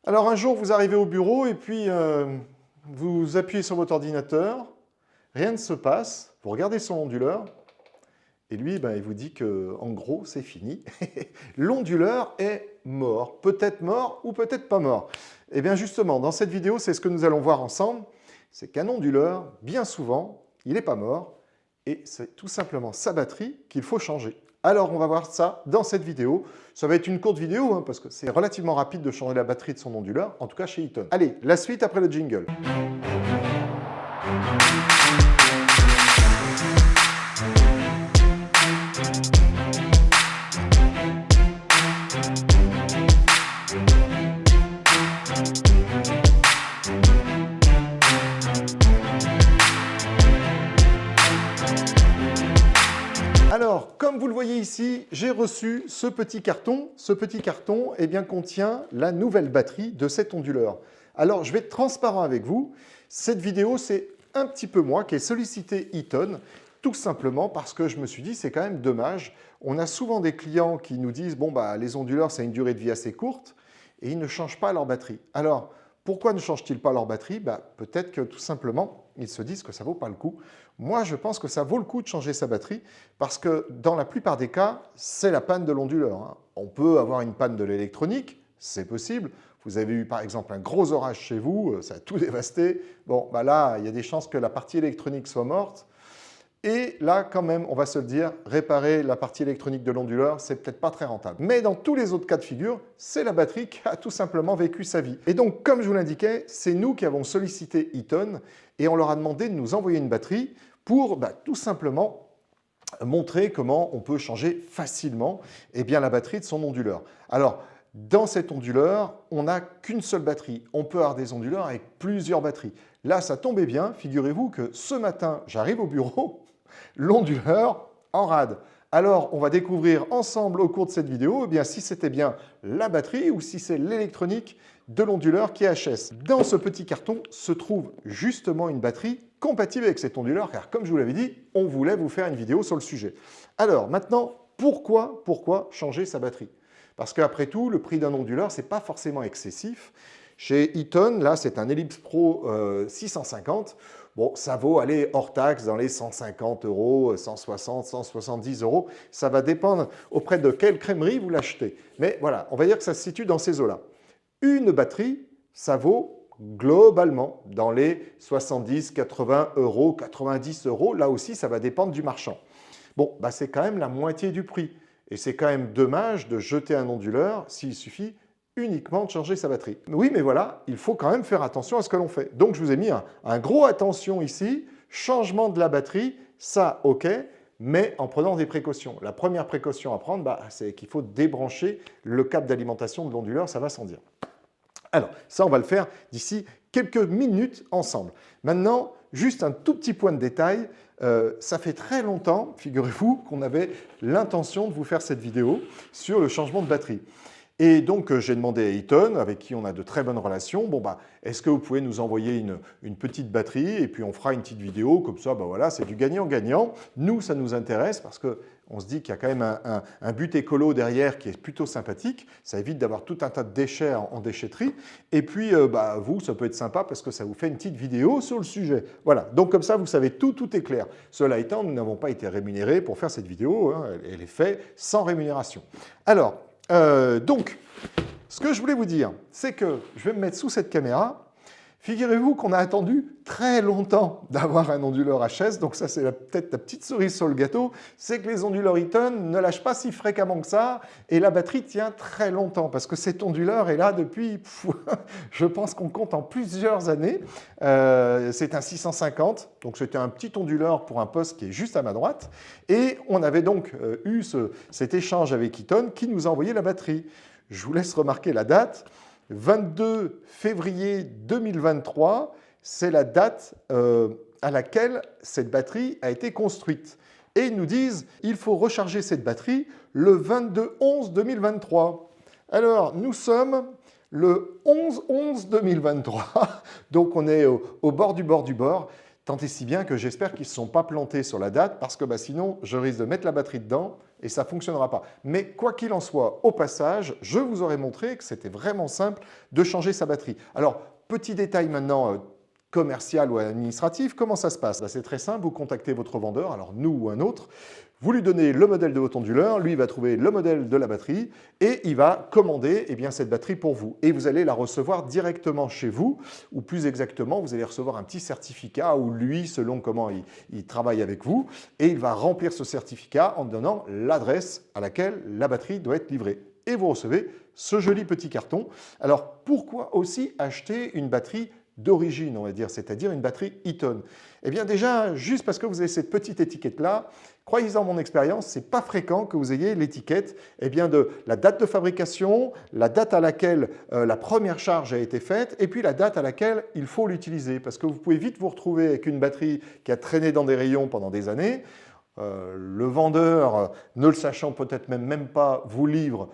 Alors un jour, vous arrivez au bureau et puis vous appuyez sur votre ordinateur, rien ne se passe, vous regardez son onduleur et lui, il vous dit que, en gros, c'est fini. L'onduleur est mort, peut-être mort ou peut-être pas mort. Et bien justement, dans cette vidéo, c'est ce que nous allons voir ensemble, c'est qu'un onduleur, bien souvent, il n'est pas mort et c'est tout simplement sa batterie qu'il faut changer. Alors, on va voir ça dans cette vidéo. Ça va être une courte vidéo, parce que c'est relativement rapide de changer la batterie de son onduleur, en tout cas chez Eaton. Allez, la suite après le jingle. Alors, comme vous le voyez ici, j'ai reçu ce petit carton. Ce petit carton contient la nouvelle batterie de cet onduleur. Alors, je vais être transparent avec vous. Cette vidéo, c'est un petit peu moi qui ai sollicité Eaton, tout simplement parce que je me suis dit, c'est quand même dommage. On a souvent des clients qui nous disent, les onduleurs, c'est une durée de vie assez courte et ils ne changent pas leur batterie. Alors, pourquoi ne changent-ils pas leur batterie? Peut-être que tout simplement, ils se disent que ça ne vaut pas le coup. Moi, je pense que ça vaut le coup de changer sa batterie parce que dans la plupart des cas, c'est la panne de l'onduleur. On peut avoir une panne de l'électronique, c'est possible. Vous avez eu par exemple un gros orage chez vous, ça a tout dévasté. Là, il y a des chances que la partie électronique soit morte. Et là, quand même, on va se le dire, réparer la partie électronique de l'onduleur, c'est peut-être pas très rentable. Mais dans tous les autres cas de figure, c'est la batterie qui a tout simplement vécu sa vie. Et donc, comme je vous l'indiquais, c'est nous qui avons sollicité Eaton et on leur a demandé de nous envoyer une batterie pour tout simplement montrer comment on peut changer facilement la batterie de son onduleur. Alors, dans cet onduleur, on n'a qu'une seule batterie. On peut avoir des onduleurs avec plusieurs batteries. Là, ça tombait bien. Figurez-vous que ce matin, j'arrive au bureau, l'onduleur en rade. Alors, on va découvrir ensemble au cours de cette vidéo si c'était bien la batterie ou si c'est l'électronique de l'onduleur qui est HS. Dans ce petit carton se trouve justement une batterie compatible avec cet onduleur, car comme je vous l'avais dit, on voulait vous faire une vidéo sur le sujet. Alors maintenant, pourquoi changer sa batterie? Parce qu'après tout, le prix d'un onduleur, ce n'est pas forcément excessif. Chez Eaton, là, c'est un Ellipse Pro 650. Ça vaut aller hors taxe dans les 150 €, 160, 170 €. Ça va dépendre auprès de quelle crèmerie vous l'achetez. Mais voilà, on va dire que ça se situe dans ces eaux-là. Une batterie, ça vaut globalement dans les 70, 80 €, 90 €. Là aussi, ça va dépendre du marchand. C'est quand même la moitié du prix. Et c'est quand même dommage de jeter un onduleur s'il suffit uniquement de changer sa batterie. Oui, mais voilà, il faut quand même faire attention à ce que l'on fait. Donc, je vous ai mis un gros attention ici, changement de la batterie, ça, OK, mais en prenant des précautions. La première précaution à prendre, c'est qu'il faut débrancher le câble d'alimentation de l'onduleur, ça va sans dire. Alors, ça, on va le faire d'ici quelques minutes ensemble. Maintenant, juste un tout petit point de détail. Ça fait très longtemps, figurez-vous, qu'on avait l'intention de vous faire cette vidéo sur le changement de batterie. Et donc, j'ai demandé à Eaton, avec qui on a de très bonnes relations, est-ce que vous pouvez nous envoyer une petite batterie et puis on fera une petite vidéo, comme ça, voilà, c'est du gagnant-gagnant. Nous, ça nous intéresse parce qu'on se dit qu'il y a quand même un but écolo derrière qui est plutôt sympathique. Ça évite d'avoir tout un tas de déchets en déchetterie. Et puis, vous, ça peut être sympa parce que ça vous fait une petite vidéo sur le sujet. Voilà, donc comme ça, vous savez tout est clair. Cela étant, nous n'avons pas été rémunérés pour faire cette vidéo. Elle est faite sans rémunération. Alors, donc, ce que je voulais vous dire, c'est que je vais me mettre sous cette caméra. Figurez-vous qu'on a attendu très longtemps d'avoir un onduleur HS, donc ça c'est peut-être la petite cerise sur le gâteau, c'est que les onduleurs Eaton ne lâchent pas si fréquemment que ça, et la batterie tient très longtemps, parce que cet onduleur est là depuis, je pense qu'on compte en plusieurs années. C'est un 650, donc c'était un petit onduleur pour un poste qui est juste à ma droite, et on avait donc eu cet échange avec Eaton qui nous a envoyé la batterie. Je vous laisse remarquer la date. 22 février 2023, c'est la date à laquelle cette batterie a été construite. Et ils nous disent il faut recharger cette batterie le 22/11/2023. Alors, nous sommes le 11/11/2023, donc on est au bord du bord du bord. Tant et si bien que j'espère qu'ils ne se sont pas plantés sur la date parce que sinon, je risque de mettre la batterie dedans et ça ne fonctionnera pas. Mais quoi qu'il en soit, au passage, je vous aurais montré que c'était vraiment simple de changer sa batterie. Alors, petit détail maintenant commercial ou administratif, comment ça se passe? C'est très simple, vous contactez votre vendeur, alors nous ou un autre, vous lui donnez le modèle de votre onduleur, lui il va trouver le modèle de la batterie et il va commander cette batterie pour vous. Et vous allez la recevoir directement chez vous, ou plus exactement, vous allez recevoir un petit certificat où lui, selon comment il travaille avec vous, et il va remplir ce certificat en donnant l'adresse à laquelle la batterie doit être livrée. Et vous recevez ce joli petit carton. Alors pourquoi aussi acheter une batterie d'origine, on va dire, c'est-à-dire une batterie Eaton? Eh bien déjà, juste parce que vous avez cette petite étiquette-là, croyez-en mon expérience, ce n'est pas fréquent que vous ayez l'étiquette de la date de fabrication, la date à laquelle la première charge a été faite et puis la date à laquelle il faut l'utiliser. Parce que vous pouvez vite vous retrouver avec une batterie qui a traîné dans des rayons pendant des années. Le vendeur, ne le sachant peut-être même pas, vous livre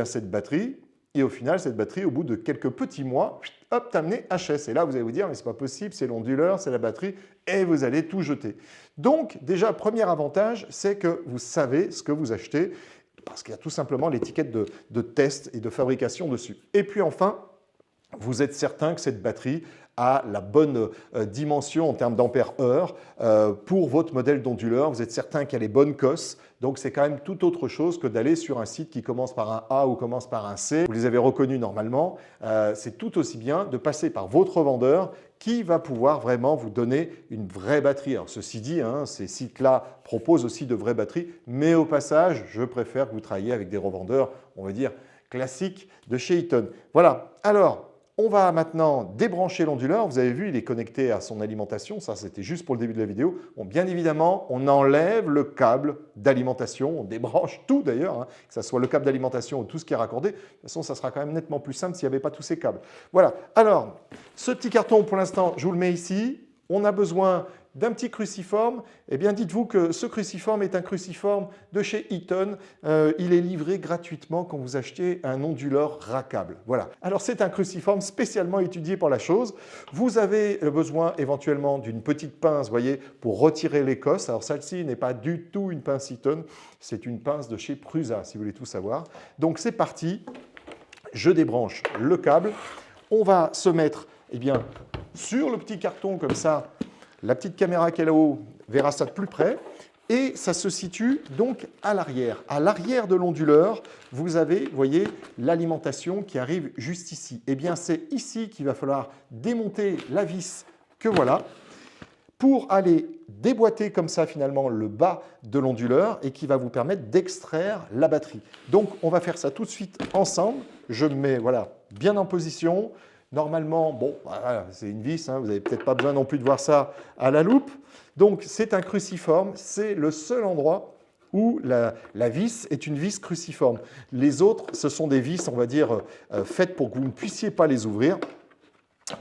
cette batterie. Et au final, cette batterie, au bout de quelques petits mois, hop, terminé HS. Et là, vous allez vous dire, mais c'est pas possible, c'est l'onduleur, c'est la batterie, et vous allez tout jeter. Donc, déjà, premier avantage, c'est que vous savez ce que vous achetez, parce qu'il y a tout simplement l'étiquette de test et de fabrication dessus. Et puis enfin, vous êtes certain que cette batterie a la bonne dimension en termes d'ampères-heure pour votre modèle d'onduleur. Vous êtes certain qu'il y a les bonnes cosses. Donc, c'est quand même tout autre chose que d'aller sur un site qui commence par un A ou commence par un C. Vous les avez reconnus normalement. C'est tout aussi bien de passer par votre vendeur qui va pouvoir vraiment vous donner une vraie batterie. Alors, ceci dit, ces sites-là proposent aussi de vraies batteries. Mais au passage, je préfère que vous travailliez avec des revendeurs, on va dire, classiques de chez Eaton. Voilà. Alors, on va maintenant débrancher l'onduleur. Vous avez vu, il est connecté à son alimentation. Ça, c'était juste pour le début de la vidéo. Bon, bien évidemment, on enlève le câble d'alimentation. On débranche tout d'ailleurs, que ce soit le câble d'alimentation ou tout ce qui est raccordé. De toute façon, ça sera quand même nettement plus simple s'il n'y avait pas tous ces câbles. Voilà. Alors, ce petit carton, pour l'instant, je vous le mets ici. On a besoin d'un petit cruciforme. Eh bien, dites-vous que ce cruciforme est un cruciforme de chez Eaton. Il est livré gratuitement quand vous achetez un onduleur rackable. Voilà. Alors, c'est un cruciforme spécialement étudié pour la chose. Vous avez besoin éventuellement d'une petite pince, voyez, pour retirer l'écosse. Alors, celle-ci n'est pas du tout une pince Eaton. C'est une pince de chez Prusa, si vous voulez tout savoir. Donc, c'est parti. Je débranche le câble. On va se mettre, sur le petit carton comme ça. La petite caméra qui est là-haut verra ça de plus près. Et ça se situe donc à l'arrière. À l'arrière de l'onduleur, vous avez, vous voyez, l'alimentation qui arrive juste ici. Eh bien, c'est ici qu'il va falloir démonter la vis que voilà pour aller déboîter comme ça finalement le bas de l'onduleur et qui va vous permettre d'extraire la batterie. Donc, on va faire ça tout de suite ensemble. Je me mets bien en position. Normalement, bon, voilà, c'est une vis, vous n'avez peut-être pas besoin non plus de voir ça à la loupe. Donc, c'est un cruciforme, c'est le seul endroit où la vis est une vis cruciforme. Les autres, ce sont des vis, on va dire, faites pour que vous ne puissiez pas les ouvrir.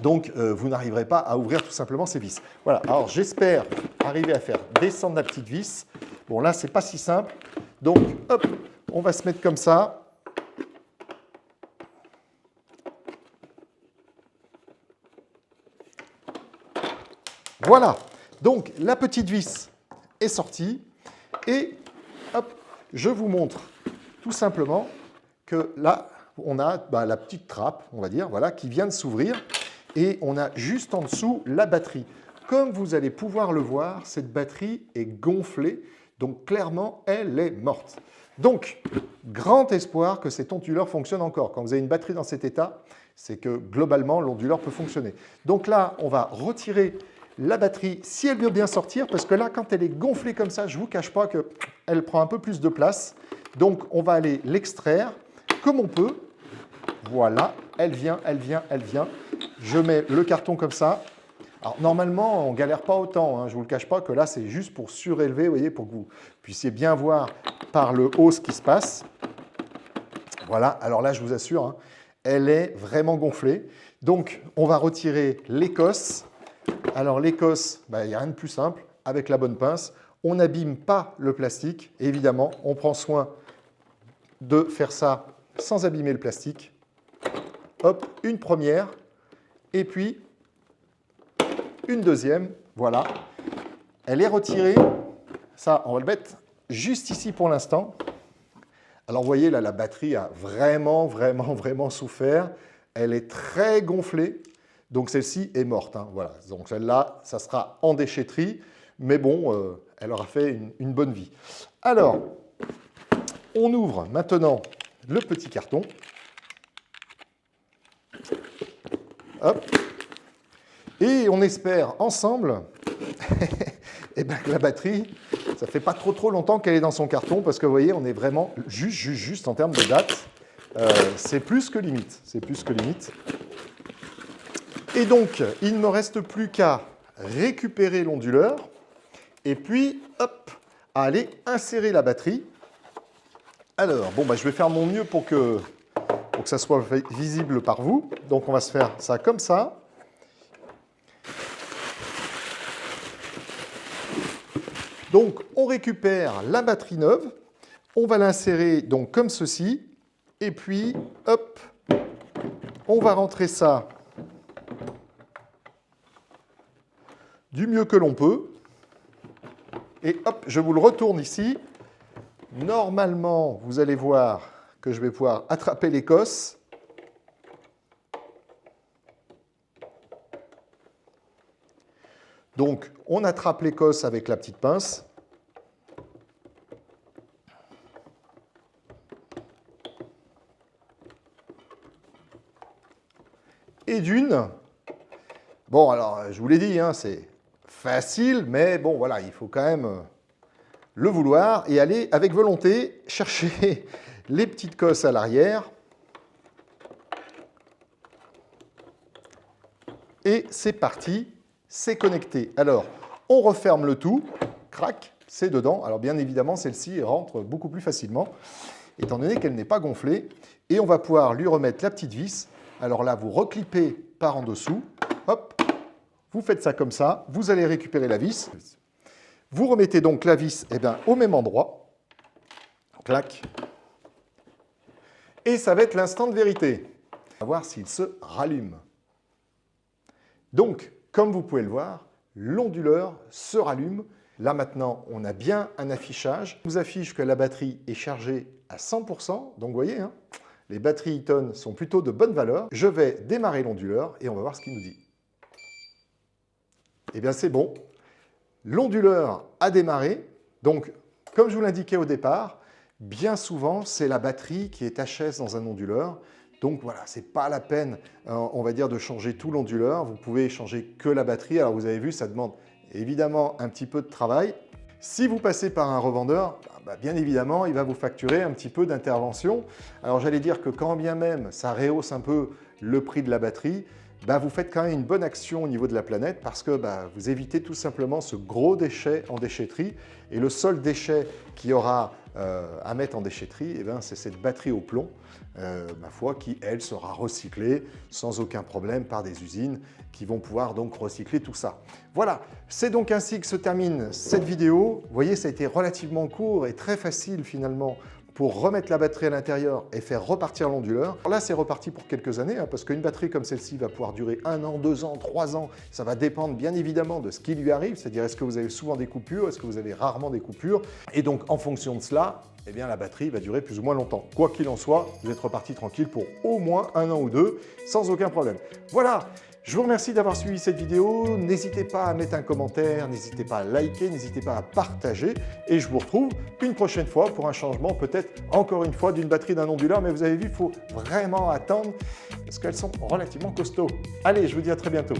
Donc, vous n'arriverez pas à ouvrir tout simplement ces vis. Voilà, alors j'espère arriver à faire descendre la petite vis. Bon, là, ce n'est pas si simple. Donc, hop, on va se mettre comme ça. Voilà, donc la petite vis est sortie et hop, je vous montre tout simplement que là, on a la petite trappe, on va dire, voilà, qui vient de s'ouvrir et on a juste en dessous la batterie. Comme vous allez pouvoir le voir, cette batterie est gonflée, donc clairement, elle est morte. Donc, grand espoir que cet onduleur fonctionne encore. Quand vous avez une batterie dans cet état, c'est que globalement, l'onduleur peut fonctionner. Donc là, on va retirer la batterie, si elle veut bien sortir, parce que là, quand elle est gonflée comme ça, je ne vous cache pas qu'elle prend un peu plus de place. Donc, on va aller l'extraire comme on peut. Voilà, elle vient. Je mets le carton comme ça. Alors, normalement, on ne galère pas autant. Je ne vous le cache pas que là, c'est juste pour surélever, vous voyez, pour que vous puissiez bien voir par le haut ce qui se passe. Voilà, alors là, je vous assure, elle est vraiment gonflée. Donc, on va retirer l'écosse. Alors l'écosse, il n'y a rien de plus simple, avec la bonne pince, on n'abîme pas le plastique, et évidemment, on prend soin de faire ça sans abîmer le plastique. Hop, une première, et puis une deuxième, voilà. Elle est retirée, ça on va le mettre juste ici pour l'instant. Alors vous voyez là, la batterie a vraiment souffert. Elle est très gonflée, donc celle-ci est morte. Hein, voilà. Donc celle-là, ça sera en déchetterie, mais bon, elle aura fait une bonne vie. Alors, on ouvre maintenant le petit carton. Hop. Et on espère ensemble eh ben, que la batterie, ça fait pas trop longtemps qu'elle est dans son carton, parce que vous voyez, on est vraiment juste en termes de date. C'est plus que limite. C'est plus que limite. Et donc, il ne me reste plus qu'à récupérer l'onduleur et puis, hop, à aller insérer la batterie. Alors, bon, bah, je vais faire mon mieux pour que ça soit visible par vous. Donc, on va se faire ça comme ça. Donc, on récupère la batterie neuve. On va l'insérer donc comme ceci. Et puis, hop, on va rentrer ça du mieux que l'on peut. Et hop, je vous le retourne ici. Normalement, vous allez voir que je vais pouvoir attraper l'écosse. Donc, on attrape l'écosse avec la petite pince. Et d'une, bon alors je vous l'ai dit, hein, c'est facile, mais bon voilà, il faut quand même le vouloir et aller avec volonté chercher les petites cosses à l'arrière. Et c'est parti, c'est connecté. Alors, on referme le tout, crac, c'est dedans. Alors bien évidemment, celle-ci rentre beaucoup plus facilement, étant donné qu'elle n'est pas gonflée. Et on va pouvoir lui remettre la petite vis. Alors là, vous reclippez par en dessous, hop, vous faites ça comme ça, vous allez récupérer la vis. Vous remettez donc la vis au même endroit, clac, et ça va être l'instant de vérité. On va voir s'il se rallume. Donc, comme vous pouvez le voir, l'onduleur se rallume. Là maintenant, on a bien un affichage. Je vous affiche que la batterie est chargée à 100%, donc vous voyez, hein, les batteries Eaton sont plutôt de bonne valeur. Je vais démarrer l'onduleur et on va voir ce qu'il nous dit. Eh bien, c'est bon. L'onduleur a démarré. Donc, comme je vous l'indiquais au départ, bien souvent, c'est la batterie qui est HS dans un onduleur. Donc voilà, ce n'est pas la peine, on va dire, de changer tout l'onduleur. Vous pouvez changer que la batterie. Alors, vous avez vu, ça demande évidemment un petit peu de travail. Si vous passez par un revendeur, bien évidemment, il va vous facturer un petit peu d'intervention. Alors j'allais dire que quand bien même ça rehausse un peu le prix de la batterie, vous faites quand même une bonne action au niveau de la planète parce que vous évitez tout simplement ce gros déchet en déchetterie. Et le seul déchet qu'il y aura à mettre en déchetterie, c'est cette batterie au plomb, ma foi, qui, elle, sera recyclée sans aucun problème par des usines qui vont pouvoir donc recycler tout ça. Voilà, c'est donc ainsi que se termine cette vidéo. Vous voyez, ça a été relativement court et très facile finalement pour remettre la batterie à l'intérieur et faire repartir l'onduleur. Là, c'est reparti pour quelques années, hein, parce qu'une batterie comme celle-ci va pouvoir durer 1 an, 2 ans, 3 ans. Ça va dépendre bien évidemment de ce qui lui arrive, c'est-à-dire est-ce que vous avez souvent des coupures, est-ce que vous avez rarement des coupures. Et donc, en fonction de cela, eh bien, la batterie va durer plus ou moins longtemps. Quoi qu'il en soit, vous êtes reparti tranquille pour au moins 1 an ou 2, sans aucun problème. Voilà! Je vous remercie d'avoir suivi cette vidéo. N'hésitez pas à mettre un commentaire, n'hésitez pas à liker, n'hésitez pas à partager. Et je vous retrouve une prochaine fois pour un changement, peut-être encore une fois, d'une batterie d'un onduleur. Mais vous avez vu, il faut vraiment attendre parce qu'elles sont relativement costauds. Allez, je vous dis à très bientôt.